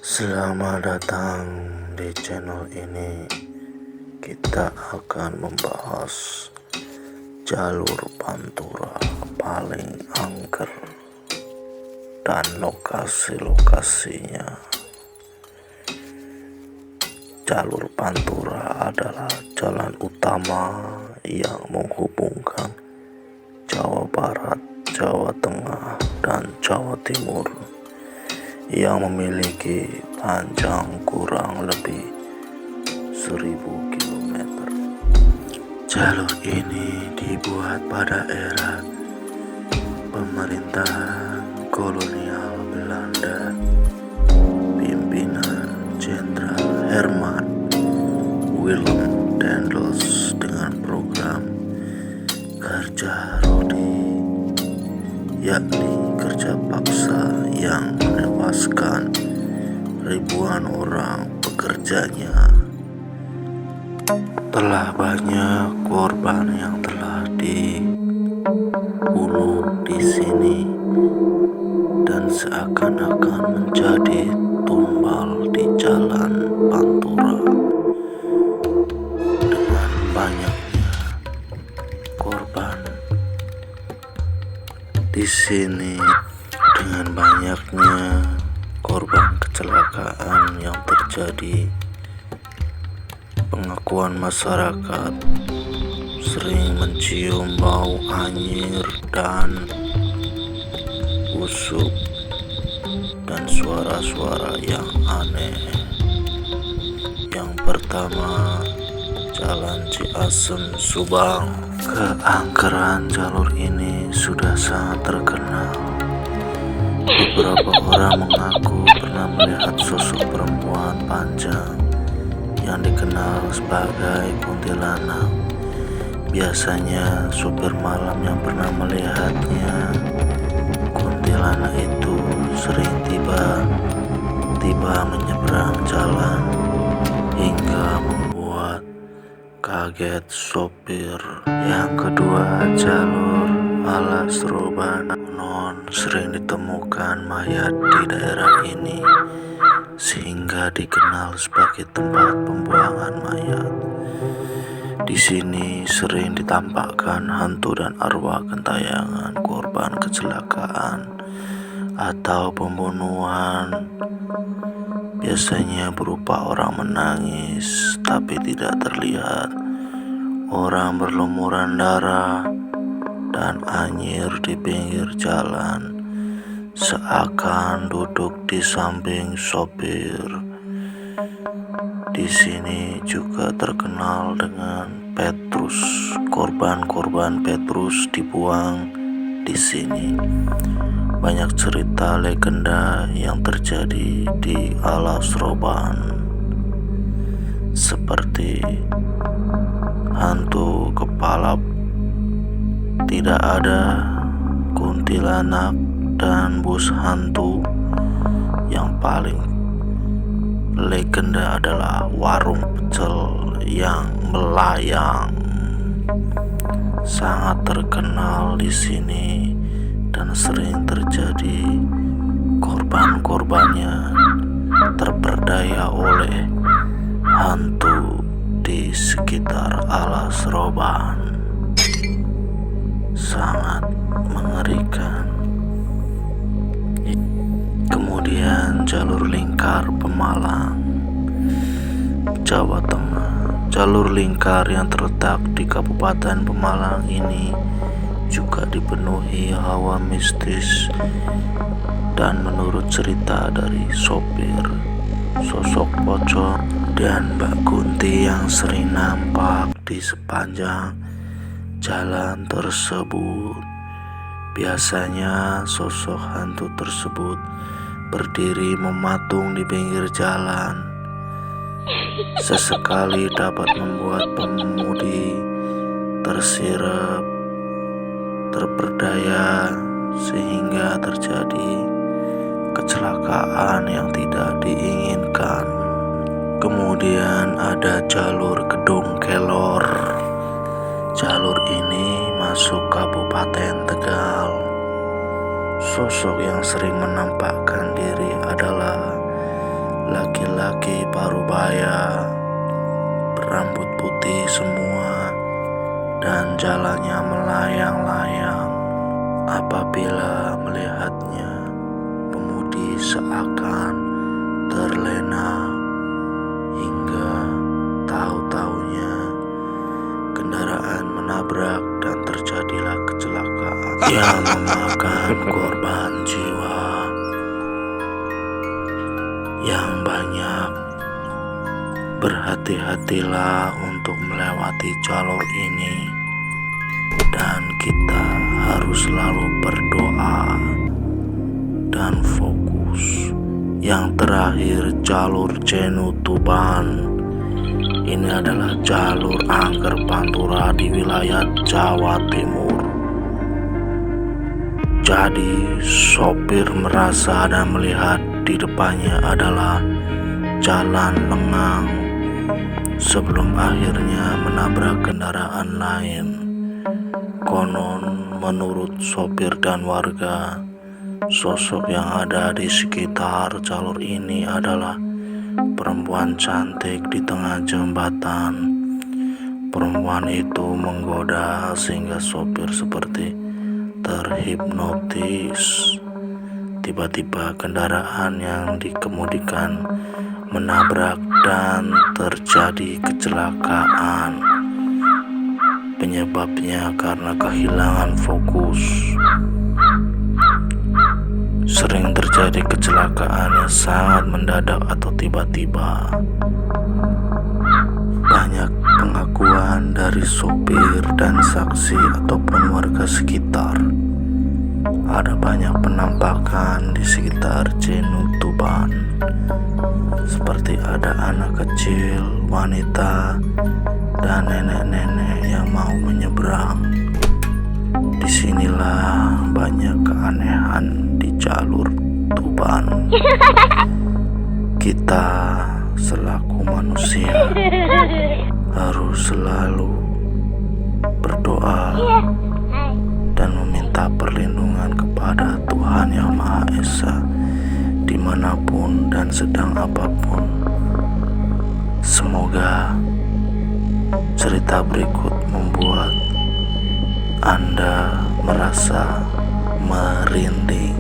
Selamat datang di channel ini. Kita akan membahas jalur pantura paling angker dan lokasi-lokasinya. Jalur pantura adalah jalan utama yang menghubungkan Jawa Barat, Jawa Tengah, dan Jawa Timur yang memiliki panjang kurang lebih 1000 km. Jalur ini dibuat pada era pemerintahan kolonial Belanda pimpinan Jenderal Herman Willem Daendels dengan program kerja Rodi, yakni kerja paksa yang menewaskan ribuan orang pekerjanya. Telah banyak korban yang telah dibunuh di sini dan seakan-akan menjadi tumbal di jalan pantura. Dengan banyaknya korban di sini, dengan banyaknya korban kecelakaan yang terjadi, pengakuan masyarakat sering mencium bau anyir dan busuk dan suara-suara yang aneh. Yang pertama, Jalan Ciasem Subang. Keangkeran jalur ini sudah sangat terkenal. Beberapa orang mengaku pernah melihat sosok perempuan panjang yang dikenal sebagai kuntilanak. Biasanya supir malam yang pernah melihatnya. Kuntilanak itu sering tiba-tiba menyeberang jalan hingga membuat kaget sopir. Yang kedua, jalur Alas Roban. Non sering ditemukan mayat di daerah ini sehingga dikenal sebagai tempat pembuangan mayat. Di sini sering ditampakkan hantu dan arwah gentayangan korban kecelakaan atau pembunuhan. Biasanya berupa orang menangis tapi tidak terlihat, orang berlumuran darah dan anyir di pinggir jalan seakan duduk di samping sopir. Di sini juga terkenal dengan Petrus. Korban-korban Petrus dibuang di sini. Banyak cerita legenda yang terjadi di Alas Roban, seperti hantu kepala tidak ada, kuntilanak, dan bus hantu. Yang paling legenda adalah warung pecel yang melayang. Sangat terkenal di sini dan sering terjadi korban-korbannya terperdaya oleh hantu di sekitar Alas Roban. Sangat mengerikan. Kemudian jalur lingkar Pemalang, Jawa Tengah. Jalur lingkar yang terletak di Kabupaten Pemalang ini juga dipenuhi hawa mistis, dan menurut cerita dari sopir, sosok pocong dan Mbak Kunti yang sering nampak di sepanjang jalan tersebut. Biasanya sosok hantu tersebut berdiri mematung di pinggir jalan. Sesekali dapat membuat pengemudi tersirap, terperdaya, sehingga terjadi kecelakaan yang tidak diinginkan. Kemudian ada jalur Gedung Kelor. Jalur ini masuk Kabupaten Tegal. Sosok yang sering menampakkan diri adalah laki-laki parubaya, berambut putih semua, dan jalannya melayang-layang. Apabila melihatnya, pemudi seakan terlena, hingga tahu-taunya kendaraan menabrak dan terjadilah kecelakaan yang memakan korban jiwa yang banyak. Berhati-hatilah untuk melewati jalur ini, dan kita harus selalu berdoa dan fokus. Yang terakhir, jalur Jenuh Tuban. Ini adalah jalur angker Pantura di wilayah Jawa Timur. Jadi sopir merasa dan melihat di depannya adalah jalan lengang sebelum akhirnya menabrak kendaraan lain. Konon menurut sopir dan warga, sosok yang ada di sekitar jalur ini adalah perempuan cantik di tengah jembatan. Perempuan itu menggoda sehingga sopir seperti terhipnotis. Tiba-tiba kendaraan yang dikemudikan menabrak dan terjadi kecelakaan. Penyebabnya karena kehilangan fokus. Sering terjadi kecelakaan yang sangat mendadak atau tiba-tiba. Banyak pengakuan dari sopir dan saksi ataupun warga sekitar. Ada banyak penampakan di sekitar Jenuh Tuban, seperti ada anak kecil, wanita, dan nenek-nenek yang mau menyeberang. Disinilah banyak keanehan di jalur Tuban. Kita selaku manusia harus selalu berdoa dan meminta perlindungan kepada Tuhan Yang Maha Esa dimanapun dan sedang apapun. Semoga cerita berikut membuat Anda merasa merinding.